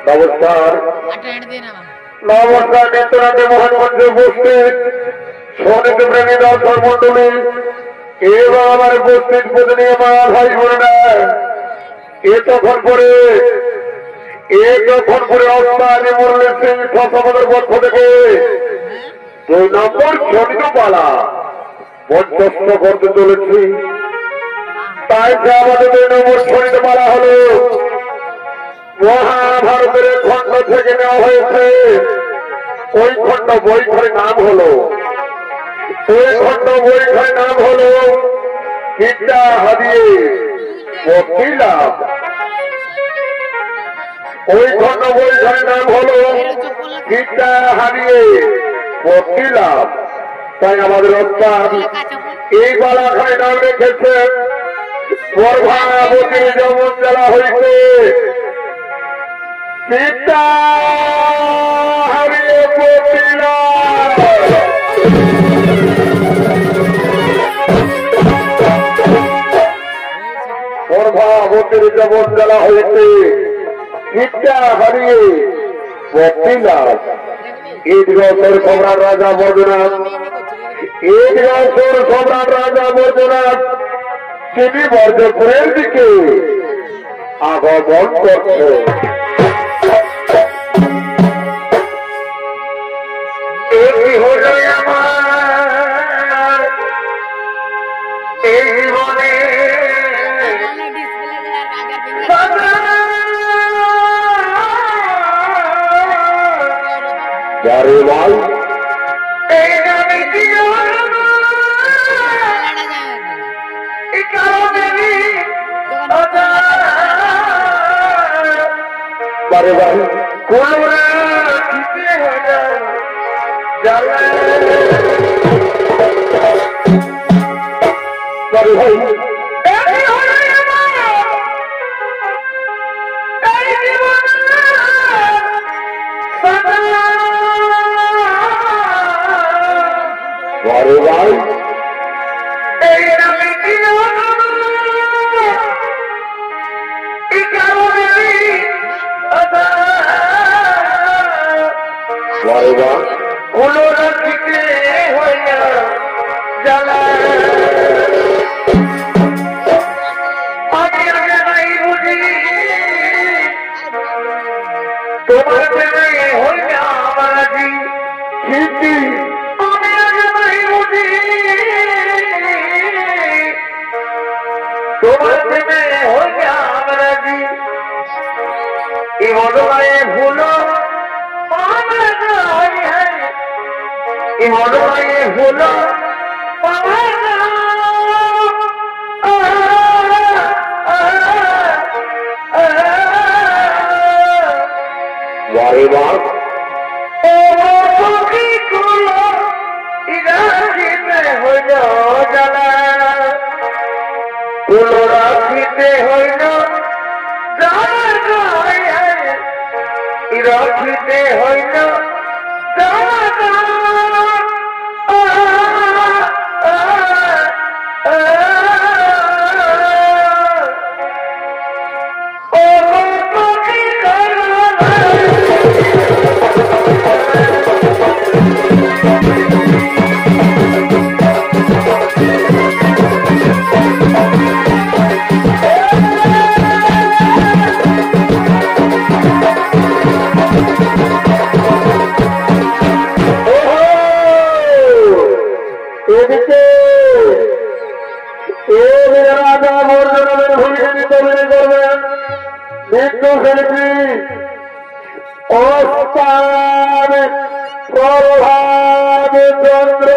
নমস্কার নমস্কার নেত্রনাথে মহানগঞ্জে উপস্থিত সঙ্গীত প্রেমী দর্শক মন্ডলী এবং আমার উপস্থিত প্রতিনিধি আমার ভাই বোনেরা এতক্ষণ পরে অস্তানি মুরলী সিং সমাজের পক্ষ থেকে 2 নম্বর ছন্দপালা মঞ্চস্থ করতে চলেছি। তাই আমাদের 2 নম্বর ছন্দপালা হল মহাভারতের খণ্ড থেকে নেওয়া হয়েছে। ওই খণ্ড বইখানের নাম হলো বিদ্যা হারিয়ে বকিলাম। ওই খণ্ড বইখানের নাম হলো বিদ্যা হারিয়ে বকিলাম। তাই আমাদের ওস্তাদ এই বালাখানে নাম রেখেছেন গর্ভাবতীর যমন জেলা হইতে বিদ্যা হারিয়ে বকিলাম। গর্ভাবতীর যমন জেলা হইতে বিদ্যা হারিয়ে বকিলাম। এই দিবসের সম্রাট রাজা বৈদ্যনাথ তিনি বর্জপুরের দিকে আগমন করছে। এই হল আমার এই জীবনে ভাই এই নামে বারে ভাই কোন বারে ভাই বারে ভাই এই নামে কোন রাখিতে হয় না জ্বালা। আমি আগে নাই বুঝি তোমার প্রেমে হয় না আমার আজি স্মৃতি। আমি আগে নাই বুঝি তোমার প্রেমে হয় না আমার আজি এই বদলায় ভুলো মনে হলো বারে বার হইল জ্বালা কোন রাখিতে হইল রাখিতে হইল প্রভাব চন্দ্র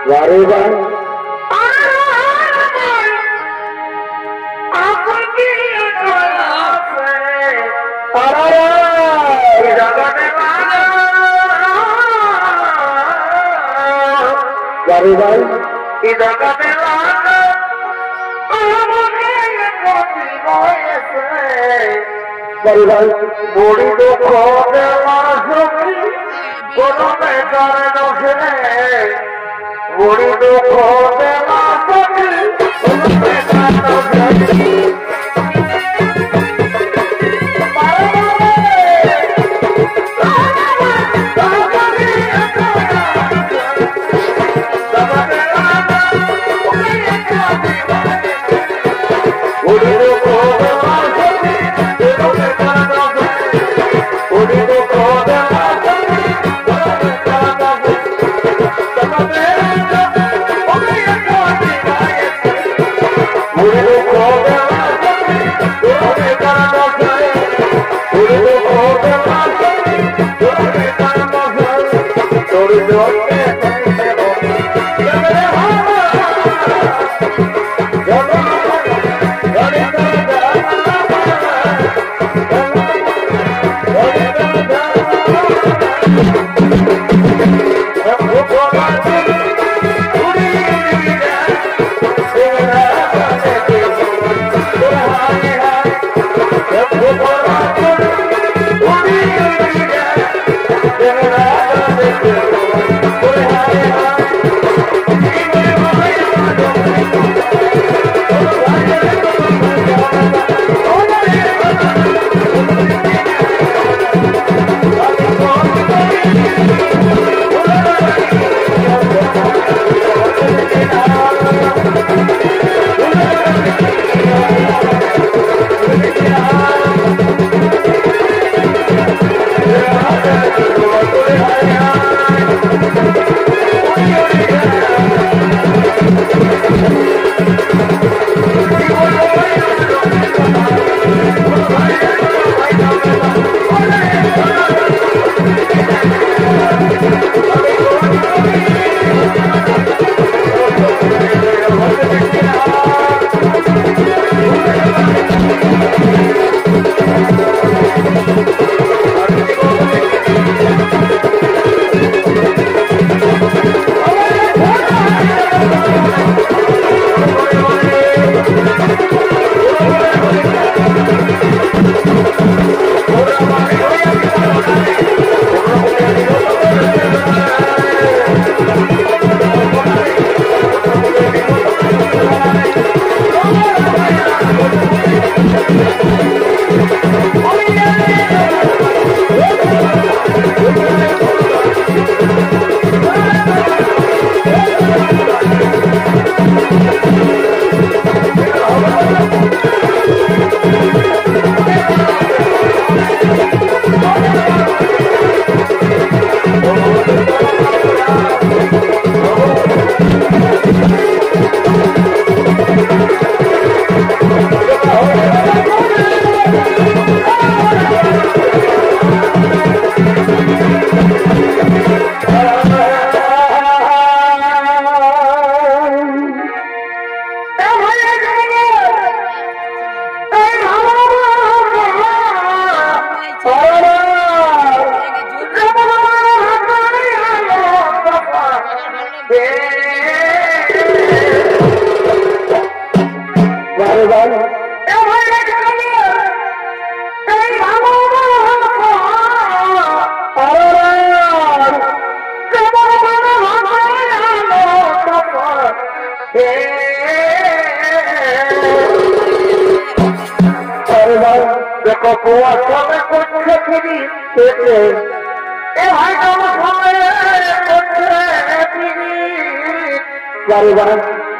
বারে বার বারে বার পরিবার বড়ি দুঃখ কোন বেকার দোষে বড়ি দুঃখ देखो बुआ समय कुछ फिरी भाई काम समय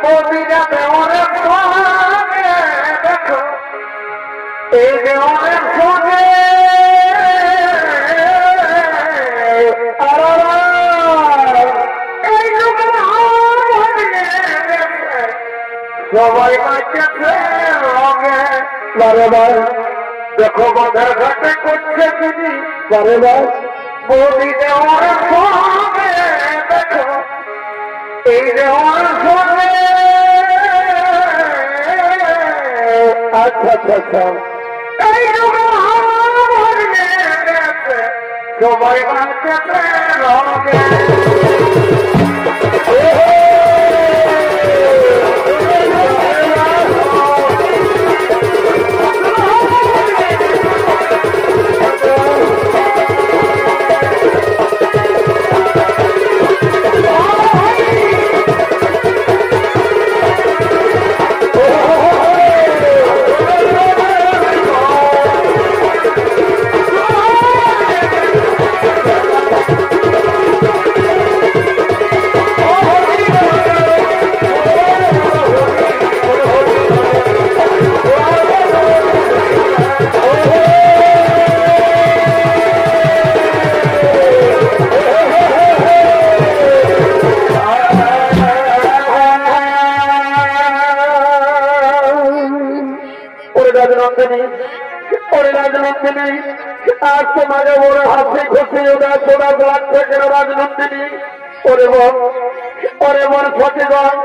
मोदी जाते देखो सोने সবাই নাচছে বারে দেখো বাঁধার ঘাটে করছে তিনি বারে মোদি দেওয়ার সঙ্গে দেখো এই যে আমার সঙ্গে আচ্ছা আচ্ছা আচ্ছা এই সবাই মানতে রঙে রাজনন্দিনী আর তোমাকে ওরা হাসি খুশি ওরা তোরা লাগছে কেন রাজনন্দিনী ওরে মন সখীগণ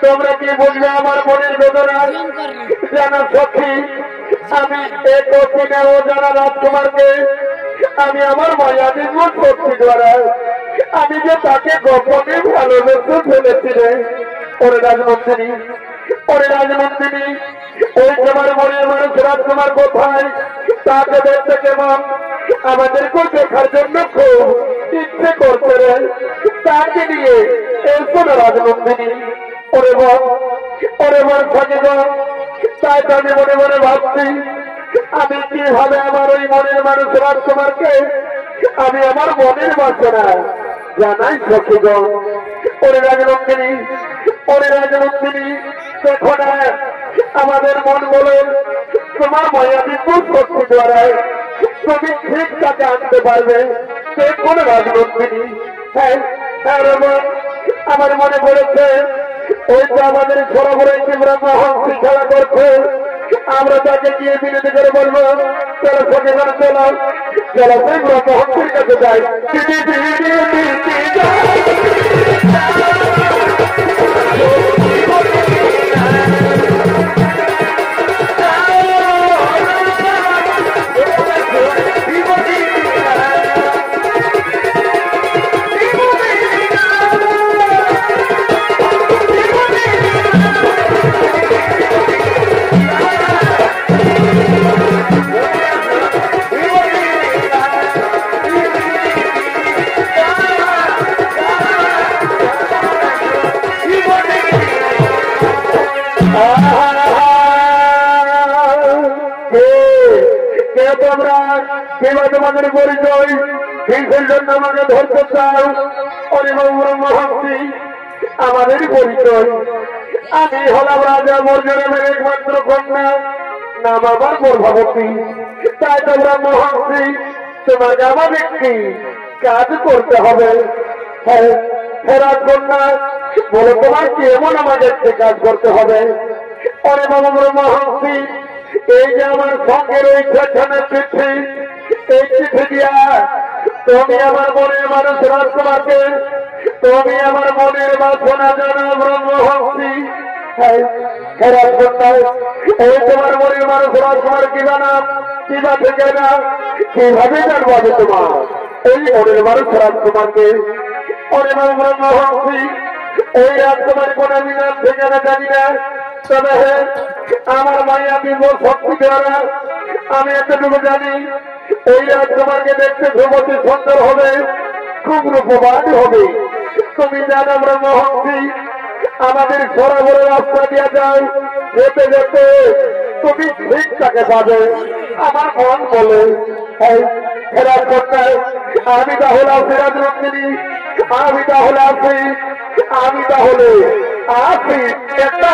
তোমরা কি বুঝবে আমার মনের বেদনা জানা সখী আমি এক অচিনে ও যারা রাজকুমারকে আমি আমার মায়া দিব সত্যি দ্বারা আমি যে তাকে গোপনে ভালোবেসে ফেলেছিলেন ওরে রাজনন্দিনী ওই তোমার মনের মানুষ রাজকুমার কোথায় তাকে দেখতে কেমন আমাদেরকেও দেখার জন্য খুব ইচ্ছে করতে রে তাকে নিয়ে এসো না রাজনন্দিনী ওরে মন সচেতন তাই তো আমি মনে মনে ভাবছি আমি কিভাবে আমার ওই মনের মানুষ রাজকুমারকে আমি আমার মনের বাসনা জানাই সখীগণ ওরে রাজনন্দিনী দেখো না আমাদের মন বলে তোমার মায়া বিপুল শক্তি দ্বারায় তুমি ঠিক তাকে আনতে পারবে দেখো না রাজনন্দিনী হ্যাঁ আমার মনে পড়েছে ওই তো আমাদের সরবরাহ ব্রহ্মহংসী খেলা করছে আমরা তাকে গিয়ে বিনতি করে বলবো চলো সচেতন চলো সেই ব্রহ্মহংসীর কাছে যাই তোমাদের পরিচয় হিংসের জন্য আমাকে ধরতে চাও ব্রহ্মহংসী আমাদেরই পরিচয় আমি হলাম রাজা মর্যাদামের একমাত্র কন্যা নাম আমার গর্ভবতী তাই তো ব্রহ্মহংসী তোমাকে আমার একটি কাজ করতে হবে ফেরাত কন্যা বলে তোমার কি এমন আমাকে একটি কাজ করতে হবে ব্রহ্মহংসী এই যে আমার সঙ্গের ওই পেছনের চিঠি এই চিঠি দিয়া তুমি আমার মনের মানুষ রাজকুমারকে তুমি আমার মনের বাসনা জানো ব্রহ্মহংসী এই তোমার মনের মানুষ রাজকুমার কি জানাম কিবা থেকে না কিভাবে জানবো আমি তোমার এই মনের মানুষ রাজকুমারকে ব্রহ্মহংসী ওই রাজকুমার কোন আমি নাম থেকে না জানি না তবে আমার মায়া দিব শক্তি দ্বারা আমি এতটুকু জানি ওই রাজকুমারকে দেখতে যুবতী সুন্দর হবে খুব রূপবান হবে তুমি জানো ব্রহ্মহংসী আমাদের সরবর রাস্তা দিয়ে যাও যেতে যেতে তুমি ঠিক তাকে পাবে আমার মন বলে ফেরার করতে আমি তাহলে আছি রাজনন্দিনী আমি তাহলে আছি একটা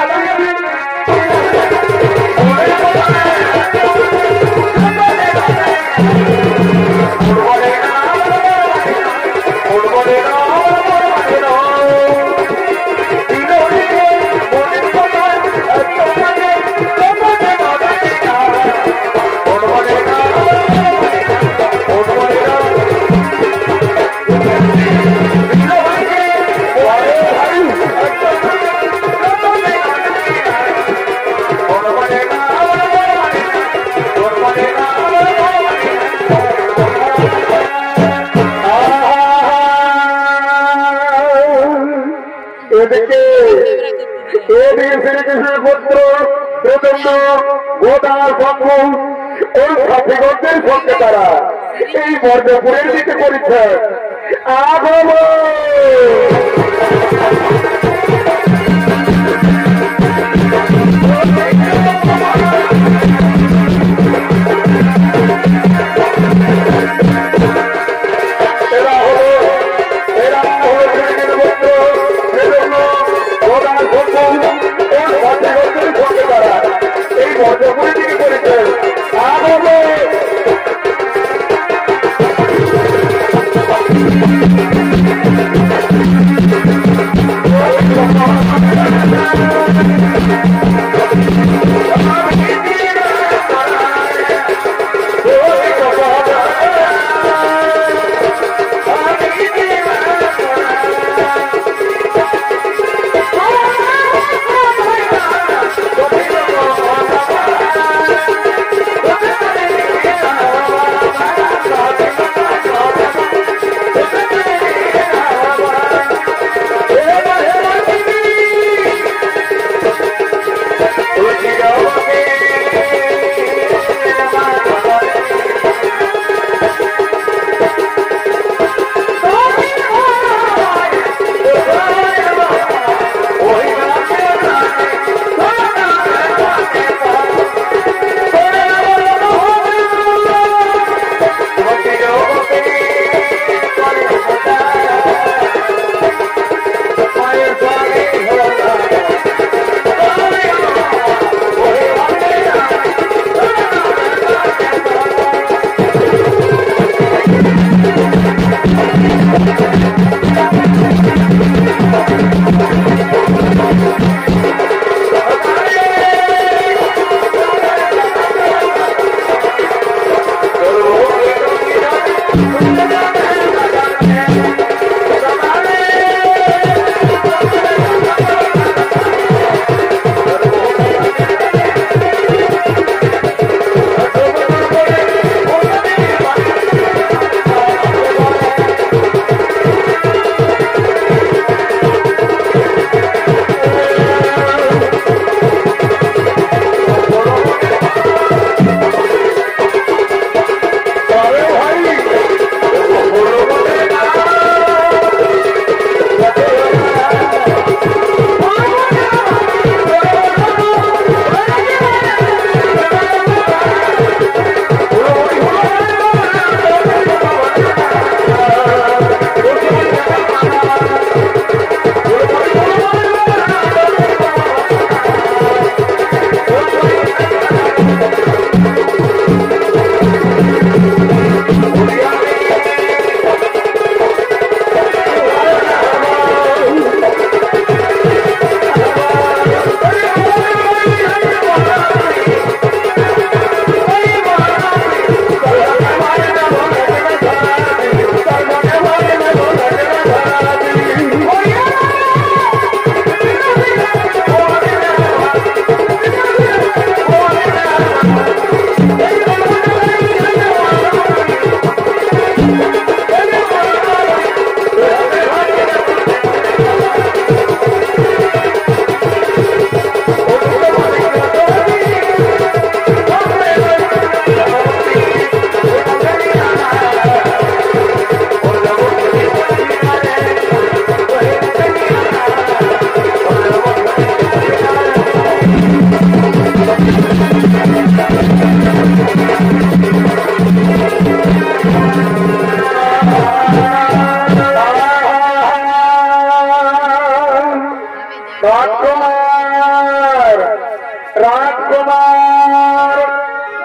এদিকে শ্রীকৃষ্ণের পুত্র প্রচন্ড গোদার শঙ্কু ওই ছাত্রীগঞ্জের সঙ্গে তারা এই বর্ধপুরের দিকে করেছে আগম राजकुमार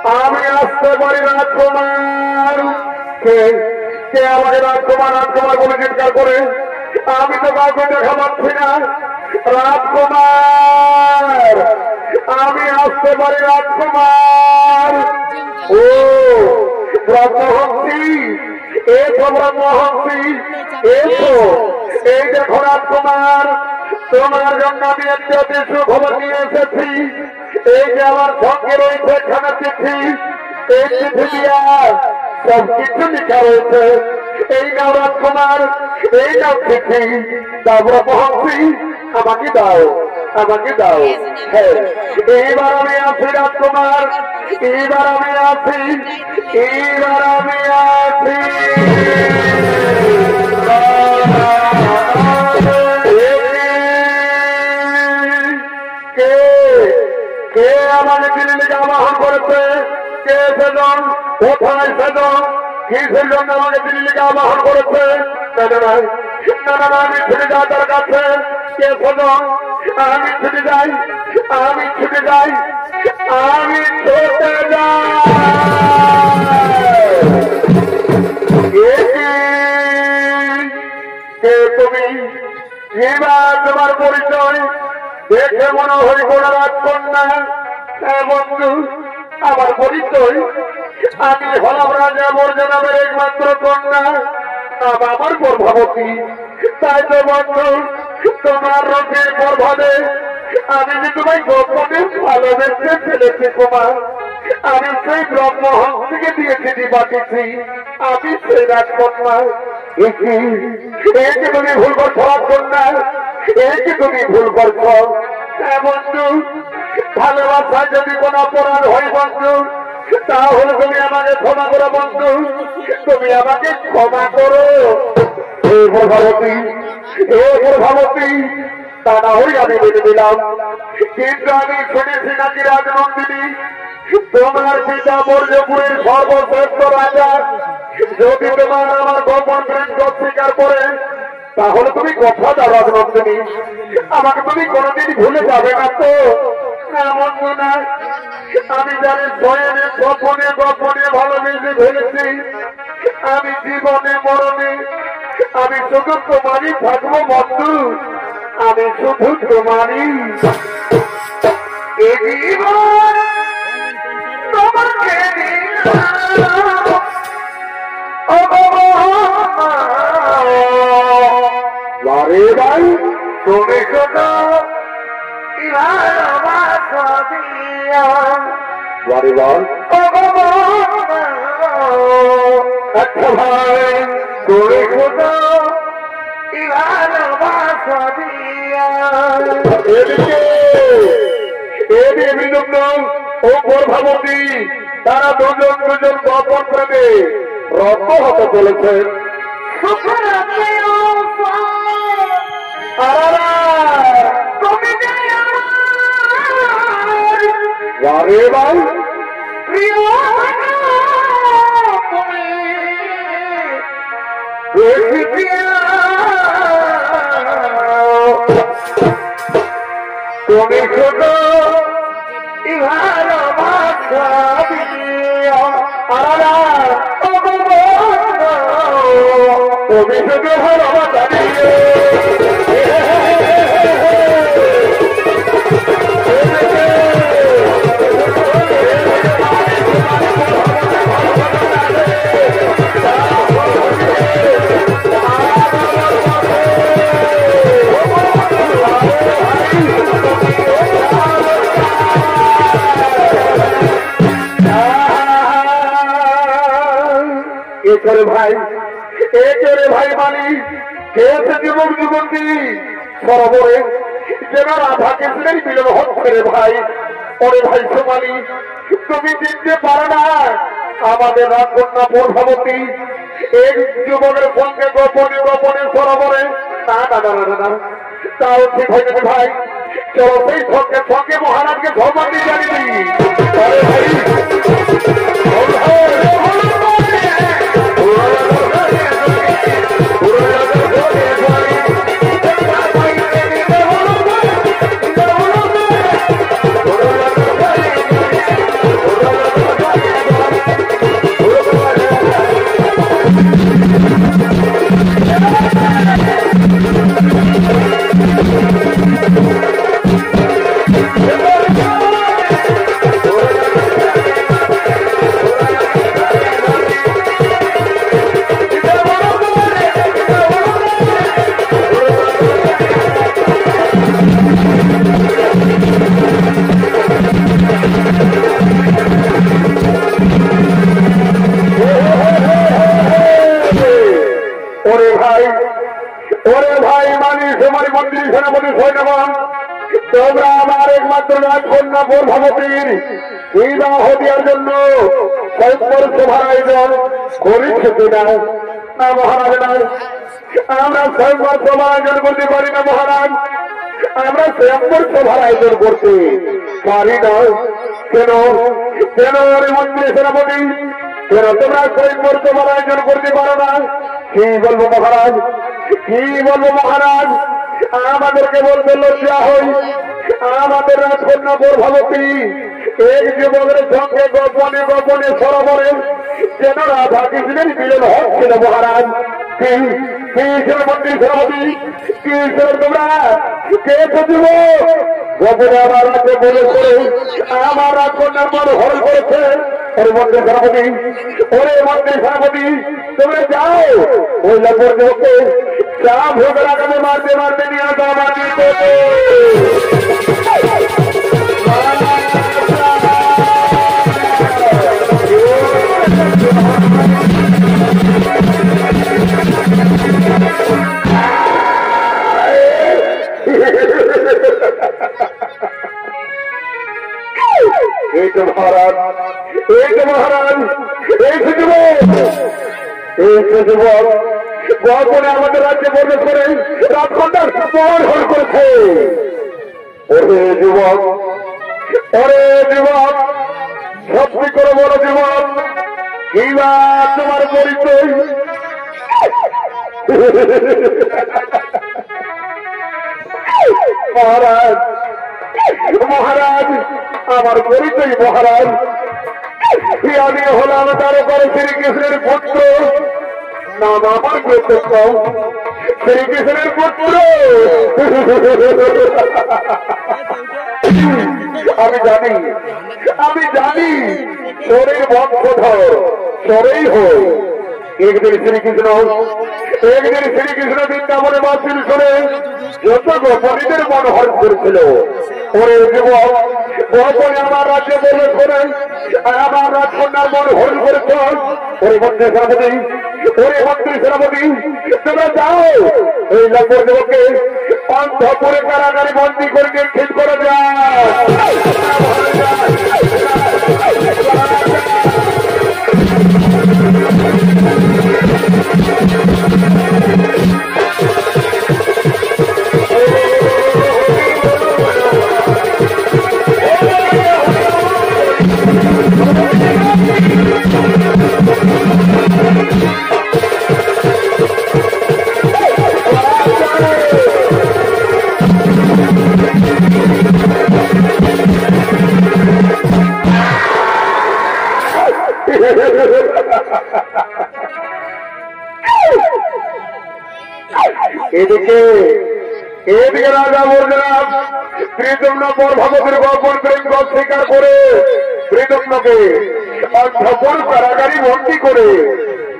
आमी आसते पारी राजकुमार के राजकुमार राजकुमार बोले चिৎকার করে আমি তো কাউকে দেখা পাচ্ছি না রাজকুমার আমি আসতে পারি রাজকুমার ও ব্রহ্মহংসী এসো ব্রহ্মহংসী এসো এই দেখো রাজকুমার তোমার জন্য আমি একটা অতি সুখবর নিয়ে এসেছি এই যে আমার সঙ্গে রয়েছে এখানে চিঠি এই চিঠি দিয়া সবকিছু লেখা রয়েছে এই নাও রাজকুমার এই নাও চিঠি তা ব্রহ্মহংসী আমাকে দাও, আমাকে দাও। হ্যাঁ, এইবার আমি আছি রাজকুমার, এইবার আমি আছি, এইবার আমি আছি। কে কে আমাকে দিল্লিকে আবাহন করেছে? কে সেজন? কোথায় সেজন? কিসের জন্য আমাকে দিল্লিকে আবাহন করেছে? না না না না না, আমি ছুটে যাই তার কাছে। কে সেজন? আমি ছুটে যাই, আমি ছুটে যাই, আমি ছুটে যাই। কে তুমি? এবার তোমার পরিচয় দেখে মনে হয় কোনো রাজকন্যা। বন্ধু, আমার পরিচয়, আমি হলাম রাজা মর্যাদামের একমাত্র কন্যা, আমার গর্ভবতী। তাই তো বন্ধু, তোমার রোগের গর্ভে আমি যে তোমায় গোপনে ভালোবেসে ফেলেছি কুমার। আমি সেই ব্রহ্মহংস থেকে দিয়েছি দিবাটিছি, আমি সেই রাজকন্যা। একে তুমি ভুল করছো রাজকন্যা, একে তুমি ভুল করছো। বন্ধু, ভালোবাসায় যদি কোন অপরাধ হয় বন্ধু, তাহলে তুমি আমাকে ক্ষমা করো বন্ধু, তুমি আমাকে ক্ষমা করো। হে গর্ভবতী, হে গর্ভবতী, তা না হই আমি মেনে দিলাম। কিন্তু আমি শুনেছি নাকি রাজনন্দিনী তোমার পিতা মৌর্যপুরের সর্বশ্রেষ্ঠ রাজা। যদি তোমার আমার গোপন প্রেম স্বীকার করে, তাহলে তুমি কথা দাও রাজনন্দিনী, আমাকে তুমি কোনদিন ভুলে যাবে না তো? এমন না, আমি জানি স্বয়নে গোপনে গোপনে ভালোবেসে ফেলেছি। আমি জীবনে মরণে আমি শুধু তোমারই থাকবো বন্ধু, আমি শুধু তোমারই। এই জীবন তোমাকে দিলাম, বারে ভাই তুমি শুধু ভালোবাসা দিয়া। বারে ভাই, আচ্ছা ভাই তুমি শুধু ভালোবাসা দিয়া। এদিকে ও গর্ভবতী, তারা দুজন দুজন গোপন প্রেমে রত হতে চলেছে। আরে ভাই, তুমি শুধু ভালোবাসা দিয়া। তুমি শুধু ভালোবাসা দিয়ে। এ ভাই, এ ভাই মানি খেয়েছে যুবক যুবতী সরোবরে যেন রাধা কৃষ্ণের মিলন হচ্ছে রে ভাই। ওরে ভাই সোমালি, তুমি চিনতে পারো না আমাদের রাজকন্যা গর্ভবতী এই যুবকের সঙ্গে গোপনে গোপনে সরোবরে। না না না না না, তাও ঠিক হয়ে যাবে ভাই। চলো সেই সঙ্গে সঙ্গে মহারাজকে ধর্ম দিয়ে জানিয়ে দিই। ভাই তোমরা আমার একমাত্র রাজকন্যা প্রভাবতীর বিবাহ দেওয়ার জন্য সৈকর সভার আয়োজন করেছে কিনা? না মহারাজ, না, আমরা সৈকর সভার আয়োজন করতে পারি না মহারাজ। আমরা সৈকর সভার আয়োজন করতে পারি না। কেন কেন মন্ত্রী সেনাপতি, কেন তোমরা সৈকর সভার আয়োজন করতে পারো না? কি বলবো মহারাজ, কি বলবো মহারাজ? আমাদেরকে বলতে লজ্জা হই। আমাদের রাজকন্যা প্রভাবতী এক যুবকের সঙ্গে গোপনে গোপনে সরোবরে যেন রাধা কৃষ্ণের মিলন হচ্ছিল মহারাজ। কি ছিল মন্ত্রী সেনাপতি, কি ছিল তোমরা? কে বুঝব? গোপনে আমার রাজ্যে বলে করে আমার রাজকন্যার মন হরণ করেছে। ওরে মন্ত্রী সেনাপতি, ওরে মন্ত্রী সেনাপতি, তোমরা যাও ওই লোকের যুবককে চা ভোগ লাগাতে মারতে মারতে নিয়ে আসো আমার মহারাজ, মহারাজ, যুবক গোপনে আমাদের রাজ্যে প্রবেশ করে রাজকন্যার মন হরণ করেছে। ওরে যুবক, ওরে যুবক, সত্যি করে বলো যুবক, কিবা তোমার পরিচয়? মহারাজ, মহারাজ, আমার পরিচয় মহারাজ, আমি হলাম তার উপরে শ্রীকৃষ্ণের পুত্র। নাম আমার পুত্র শ্রীকৃষ্ণের পুত্র। আমি জানি, আমি জানি শরীর বংশধর সরেই হই। একদিন শ্রীকৃষ্ণ, একদিন শ্রীকৃষ্ণ বৃন্দাবনে বাসির শুনে যত গোপনীদের মন হরণ করেছিল। ওরে যুবক, গোপনে আমার রাজ্যে প্রবেশ করে আমার রাজকন্যার মন হরণ করেছ। ওরে মন্ত্রী সেনাপতি, ওরে মন্ত্রী সেনাপতি, তোমরা যাও ওই লম্বর যুবককে অন্তঃপুরে কারাগারে বন্দী করে ঠিক করে যায়। এদিকে এদিকে রাজা বললাম প্রিয়তম্ন প্রভাবতীর গোপন প্রেম স্বীকার করে প্রিয়তম্নকে অন্তঃপুর কারাগারি বন্দী করে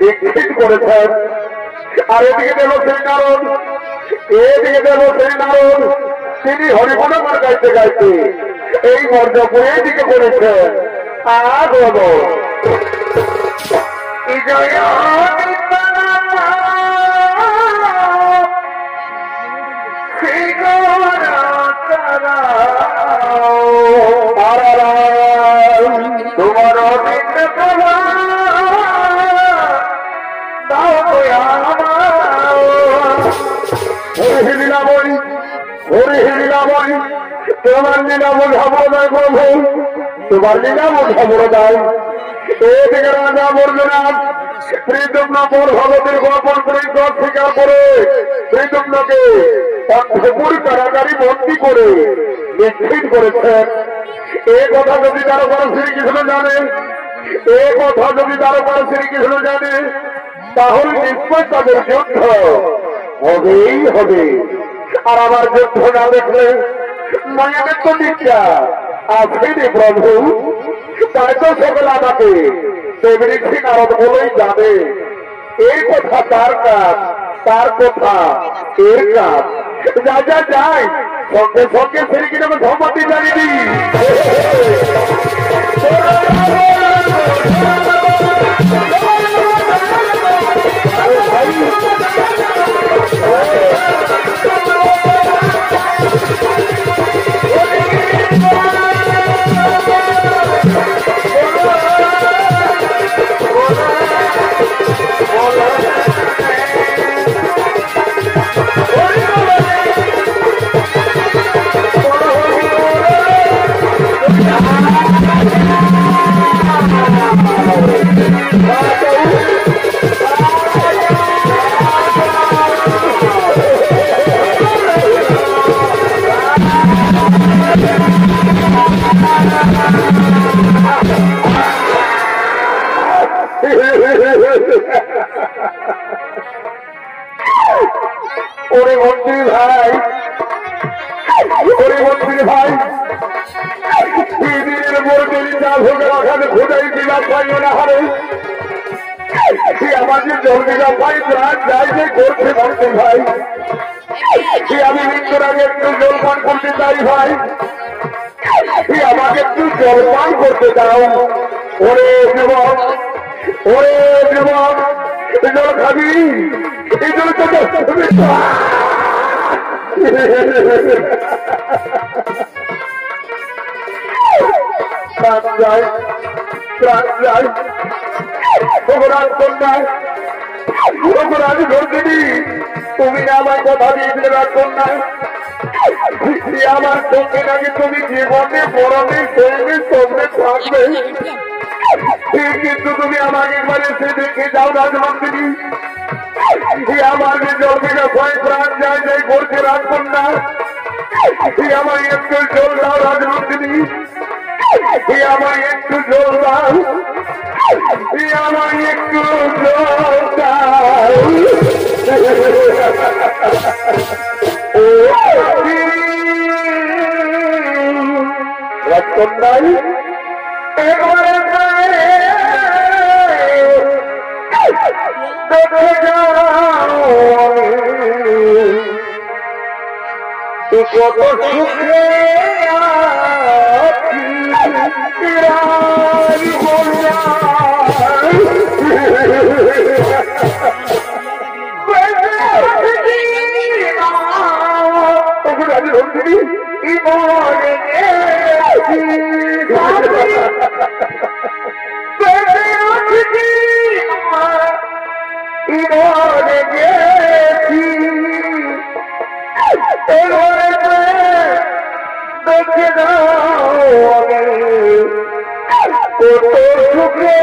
নিক্ষিপ্ত করেছেন। আর এদিকে দেব সেই নারদ, এদিকে দেব সেই নারদ, তিনি হরিমনগর গাইতে গাইতে এই মর্যাপুরে দিকে করেছেন। আর বলো তোমার লীলাবই, হরি লীলাবই, তোমার লীলা বোঝাবো নয় প্রভু, তোমার লীলা বোঝাবো নয়। এদিকে রাজা বর্জনাথ প্রিয়তম্ন প্রভাবতীর গোপন প্রেম স্বীকার করে প্রিয়তম্নকে অন্তঃপুর কারাগারি বন্দী করে নিশ্চিত করেছেন। এ কথা যদি তার উপর শ্রীকৃষ্ণ জানে, এ কথা যদি তার উপর শ্রীকৃষ্ণ জানে, তাহলে নিশ্চয় তাদের যুদ্ধ হবেই হবে। আর আমার যুদ্ধ না দেখলে নয়নের তো নিত্যা আসেনি প্রভু, তাই তো সকলে আমাকে তেমনি ঠিক আরত বলেই জানে। এই কথা তার কাজ, তার কথা এর কাজ। যা যা যাই সঙ্গে সঙ্গে শ্রীকৃষ্ণকে ধর্মটি জানিয়ে দিই। ওরে মন্ত্রী ভাই, ওরে মন্ত্রী ভাই, দিনের পর দিন যা ভোগের ওখানে খোঁজাই দিলাম পাইও না হারে আমাদের জল দিলাম ভাই, প্রাণ যাই যে করছে মন্ত্রী ভাই। আমি মৃত্যুর আগে একটু জল পান করতে চাই ভাই, আমাকে একটু জল পান করতে দাও। ওরে যুবক, ওরে যুবক, জল খাবি? এই জল তো প্রাণ যায়, প্রাণ যায়। অপরাধ কন্যায়, অপরাধ ঘটনি, তুমি আমার কথা দিয়েছিলে রাত কন্যায়, আমার সঙ্গে নাকি তুমি জীবনে মরণে সঙ্গে সঙ্গে থাকবে, কিন্তু তুমি আমাকে একবার এসে দেখে যাও রাজমন্ত্রী। আমার যে জলদিকা ভয় প্রাণ যায় যাই করছে রাজকন্যা, আমার একটু জল দাও রাজমন্ত্রী, আমার একটু জল দাও, আমার একটু জল দাও। রাজকন্যাই একবারে দেখে যাও কত সুখে দেখে দাও কত সুখে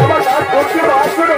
আমার নাম করতে আসবে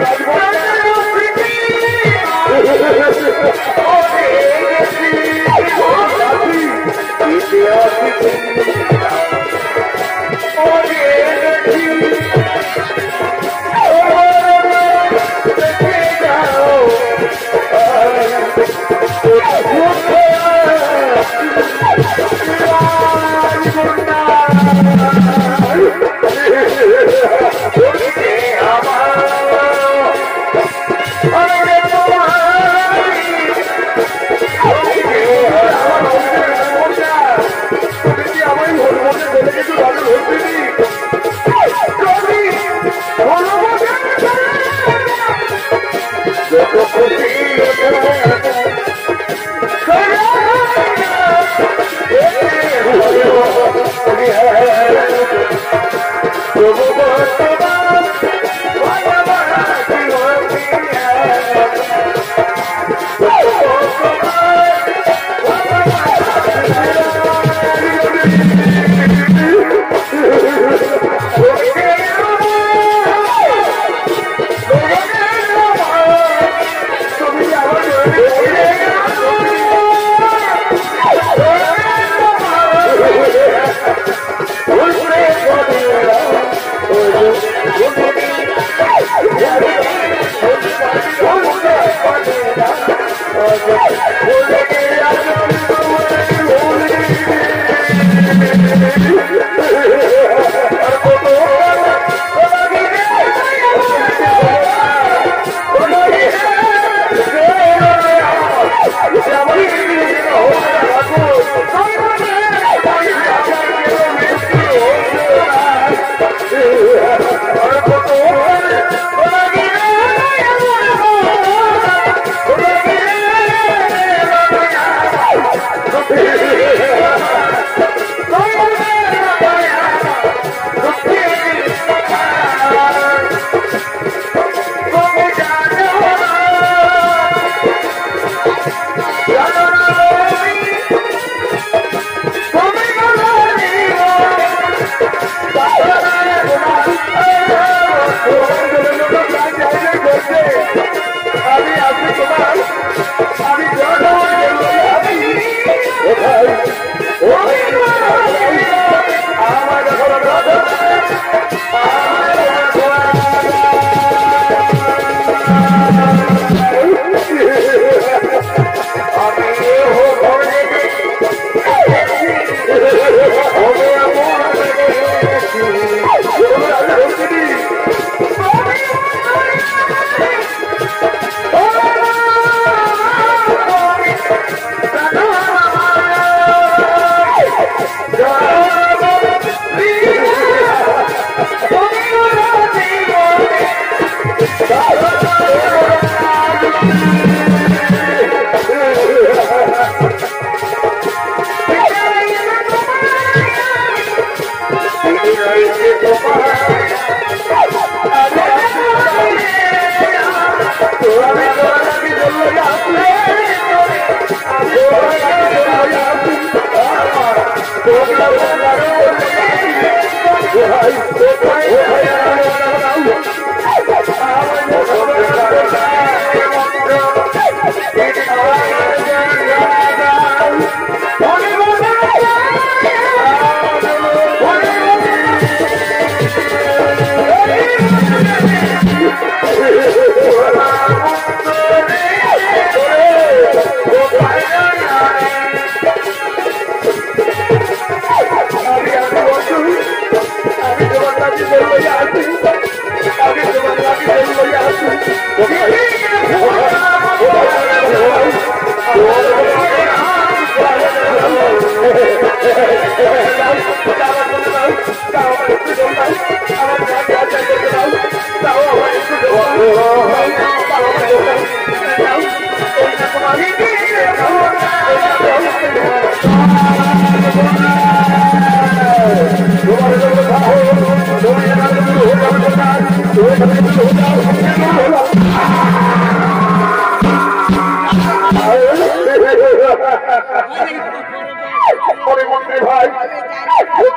পরিমন্ত্রী ভাই,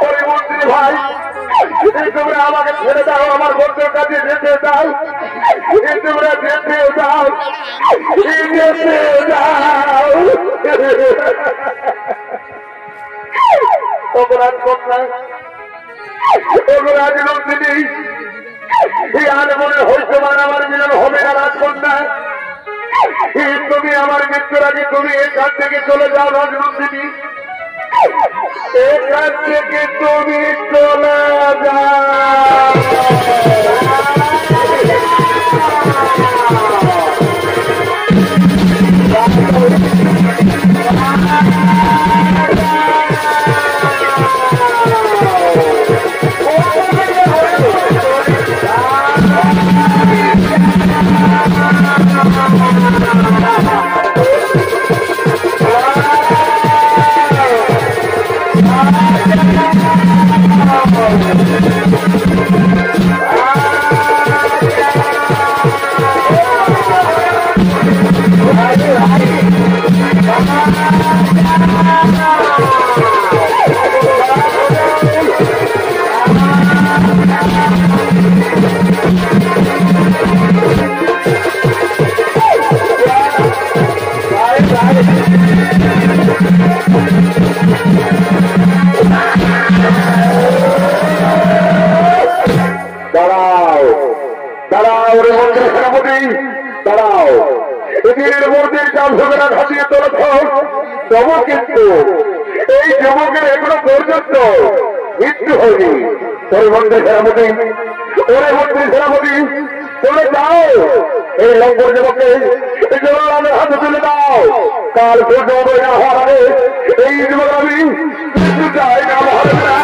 পরিমন্ত্রী ভাই, তোমরা আমাকে ছেড়ে দাও, আমার বন্ধুর কাছে যেতে দাও, তোমরা যেতে দাও, যেতে দাও। অপরাধ কন্যা, অপরাধ নন্দিনী, আর মনে হইতে পারে আমার মিলন হবে না রাজকন্যা। তুমি আমার মৃত্যুর আগে তুমি এখান থেকে চলে যাও রাজনন্দিনী, এখান থেকে তুমি চলে যাও। দাঁড়াও, দাঁড়াও রে মন্ত্রী সেনাপতি, দাঁড়াও। এদের মন্ত্রীর কাল ভোগেরা ঘাটিয়ে তোলেছ, তবু কিন্তু এই যুবকের এখনো পর্যন্ত মৃত্যু হয়নি। ওরে মন্ত্রী সেনাপতি, ওরে মন্ত্রী সেনাপতি, চলে যাও, এই লঙ্কর যুবককে জনগণের হাতে তুলে দাও। কাল পর্যন্ত না হওয়ার আগে এই যুবক আমি মৃত্যু চাই না, হবে না।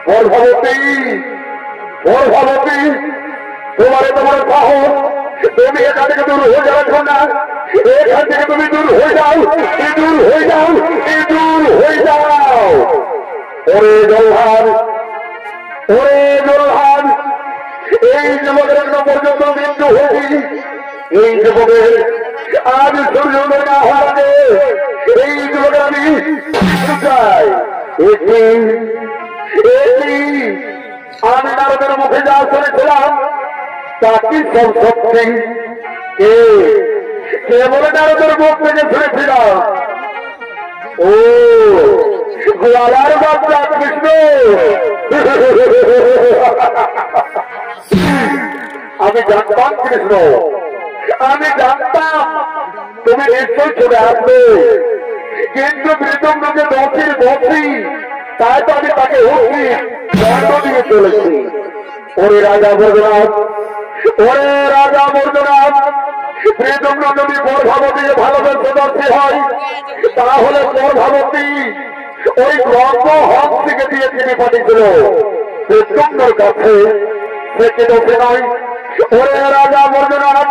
গর্ভবতী গর্ভবতী তোমার তোমার সাহস তুমি এখান থেকে দূর হয়ে যাচ্ছ না এখান থেকে তুমি দূর হয়ে যাও দূর হয়ে যাও দূর হয়ে যাও ওরে জলহার ওরে জলহার এই যুবকের একটা পর্যন্ত মৃত্যু হয়েছি এই যুবকের আজ সূর্যোদয় না হওয়ার আগে এই যুবকের আমি চাই আমি নারদের মুখে যা শুনেছিলাম তা কি সব সত্যি কে বলে নারদের মুখ থেকে শুনেছিলাম ও গোয়ালার বাচ্চা কৃষ্ণ আমি জানতাম কৃষ্ণ আমি জানতাম তুমি নিশ্চয় চলে আসবে কিন্তু বৃতঙ্গকে দোষীর দোষী তাই তো আমি তাকে হচ্ছি দণ্ড দিয়ে চলেছি ওরে রাজা বৈদ্যনাথ ওরে রাজা বৈদ্যনাথ বৃতঙ্গ যদি গর্ভবতীকে ভালোবেসে দর্শী হয় তাহলে গর্ভবতী ওই গ্রন্থ হক থেকে দিয়ে তিনি পাঠিয়েছিল বৃতঙ্গর কাছে সে কি দোষী নয় ওরে রাজা বৈদ্যনাথ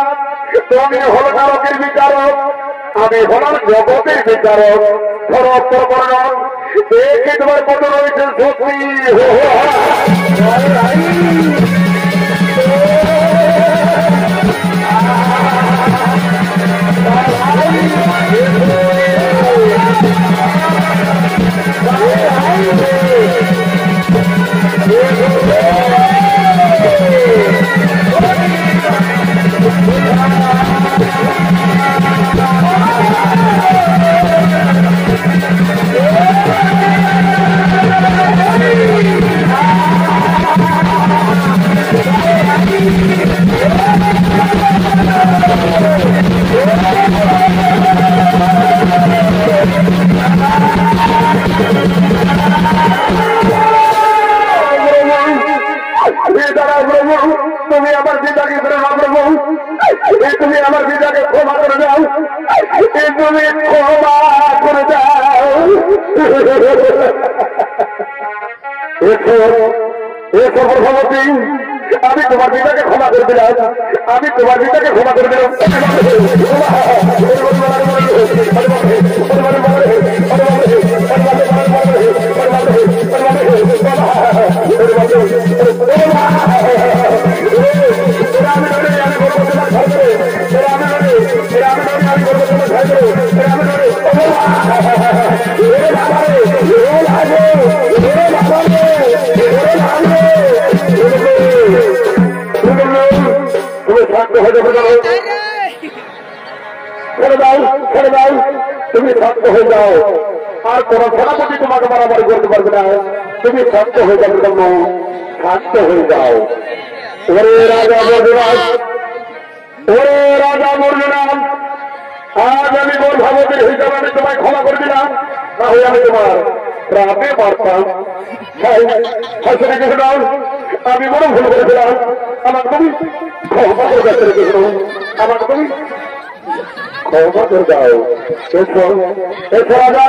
তুমি হল নরকের বিচারক আমি হলাম জগতের বিচারক ফরক প্রকরণ দেখে তোমার কত রয়েছে সত্যি তুমি আমার পিতাকে প্রভু তুমি আমার পিতাকে ক্ষমা করে দাও তুমি ক্ষমা করে দাও গর্ভবতী আমি তোমার পিতাকে ক্ষমা করে দিলাম আমি তোমার পিতাকে ক্ষমা করে দিলাম ছেড়ে দাও তুমি শান্ত হয়ে যাও আর কোন সেনাপতি তোমাকে মারামারি করতে পারবে না তুমি শান্ত হয়ে যাবে জন্য শান্ত হয়ে যাও ওরে রাজা বর্জনাথ ওরে রাজা বর্জনাথ আজ আমি গর্ভবতীর হিসাবে আমি তোমায় ক্ষমা করে দিলাম না হয়ে আমি তোমার প্রাণে মারতাম আমি বড় ভুল করেছিলাম আমার তুমি ক্ষমা করে যাচ্ছে আমার তুমি ক্ষমা করে দাও এসো রাজা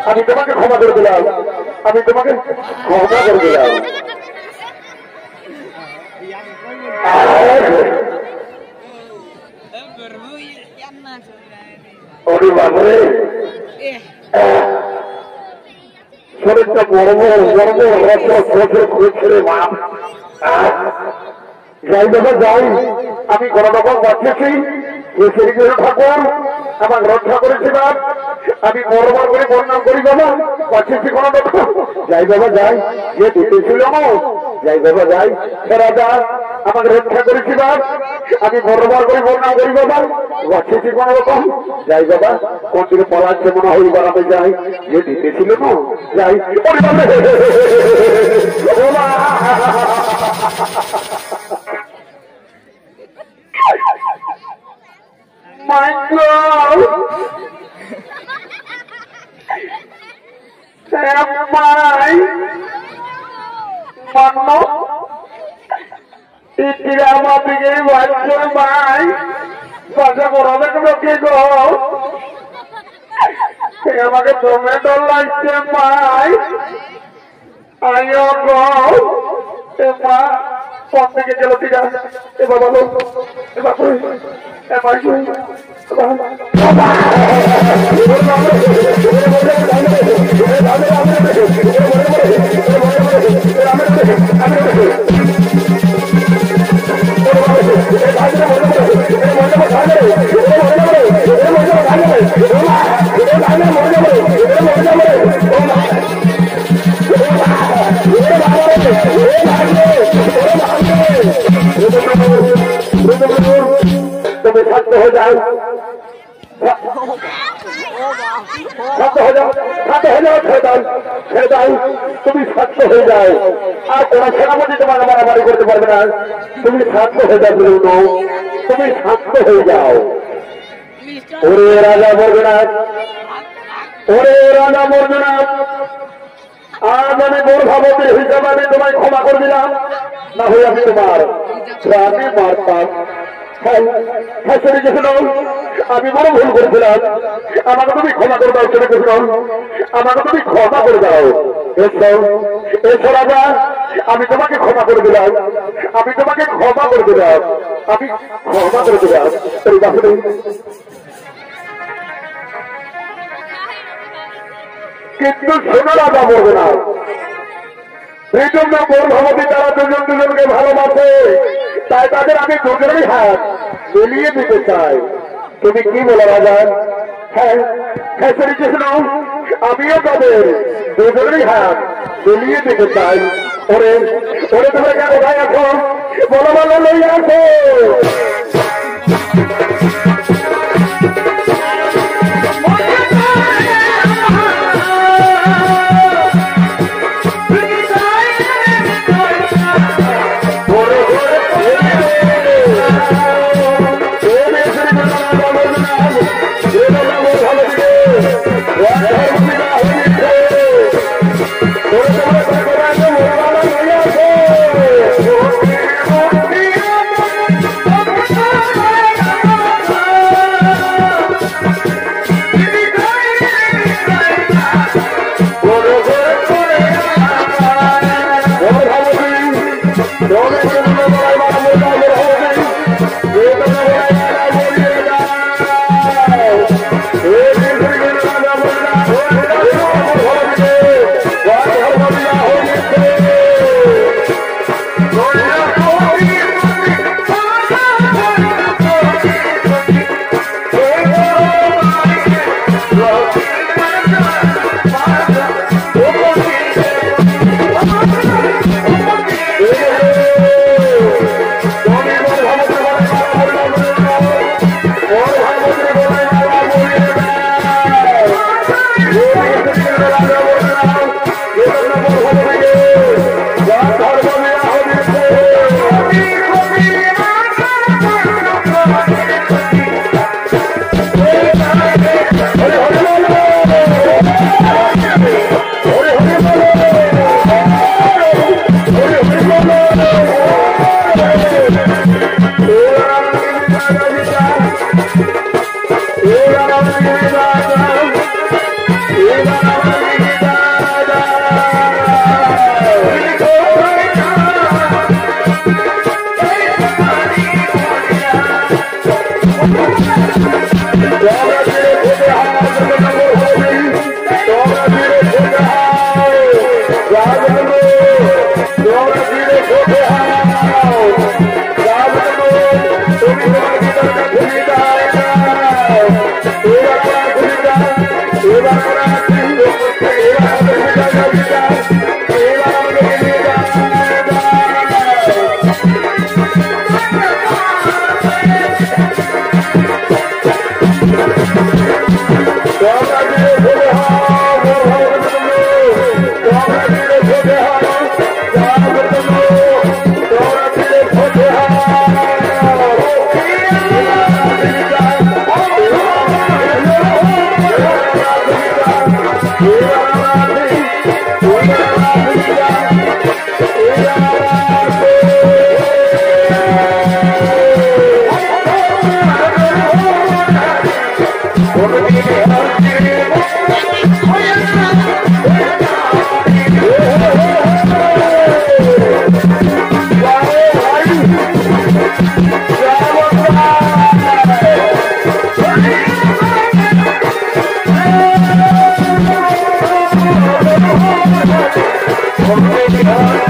আমি তোমাকে ক্ষমা করে দিলাম আমি তোমাকে ক্ষমা করে দিলাম বাবরে শরীরটা বড় বড় মা যাই বাবা যাই আমি কোনো রকম বাঁচিয়েছি ঠাকুর আমার রক্ষা করেছিলাম আমি বড়বার করে বর্ণনা করি বাবা বাঁচিয়েছি কোনো রকম যাই বাবা যাই যে দিতেছিল যাই বাবা যাই রাজা আমাকে রক্ষা করেছিলাম আমি বড়বার করে বর্ণনা করি বাবা বাঁচিয়েছি কোনো রকম যাই বাবা কোন দিকে পলাচ্ছে মনে হয় বাড়াতে যাই যে দিতেছিল না যাই My God! Sampai mana tidak mau bikin wajar baik pada orang yang begitu yang pakai tomato like baik আইও গো এ মা কোন দিকে গেল ঠিক আছে এ বাবা লো এ বাবা এ মাইশু তুমি শান্ত হয়ে যাও ছেড়ে দাও তুমি শান্ত হয়ে যাও আর কোন সেনাপতি তোমাকে মারামারি করতে পারবে না তুমি শান্ত হয়ে যাও তুমি শান্ত হয়ে যাও ওরে রাজা বর্গনাথ ওরে রাজা বর্গনাথ আজ আমি মোর ভাবতের হিসাবে আমি তোমায় ক্ষমা করে দিলাম না হয়ে আমি তোমার প্রাণে মারতাম আমি বড় ভুল করেছিলাম আমাকে তুমি ক্ষমা করে দাও ছেলে কৃষ্ণ আমাকে তুমি ক্ষমা করে দাও এসো রাজা আমি তোমাকে ক্ষমা করে দিলাম আমি তোমাকে ক্ষমা করে দিলাম আমি ক্ষমা করে দিলাম কিন্তু শোনো রাজা বলবে না এই জন্য মোর ভগবতী তারা দুজন দুজনকে ভালোবাসে তাই তাদের আমি দুজনেরই হাত মিলিয়ে দিতে চাই তুমি কি বলো রাজা হ্যাঁ হ্যাঁ কৃষ্ণ আমিও তাদের দুজনেরই হাত মিলিয়ে দিতে চাই ওরে ওরে তোমরা কেন ভাই আছো বলো বলো লইয়া আসো Oh,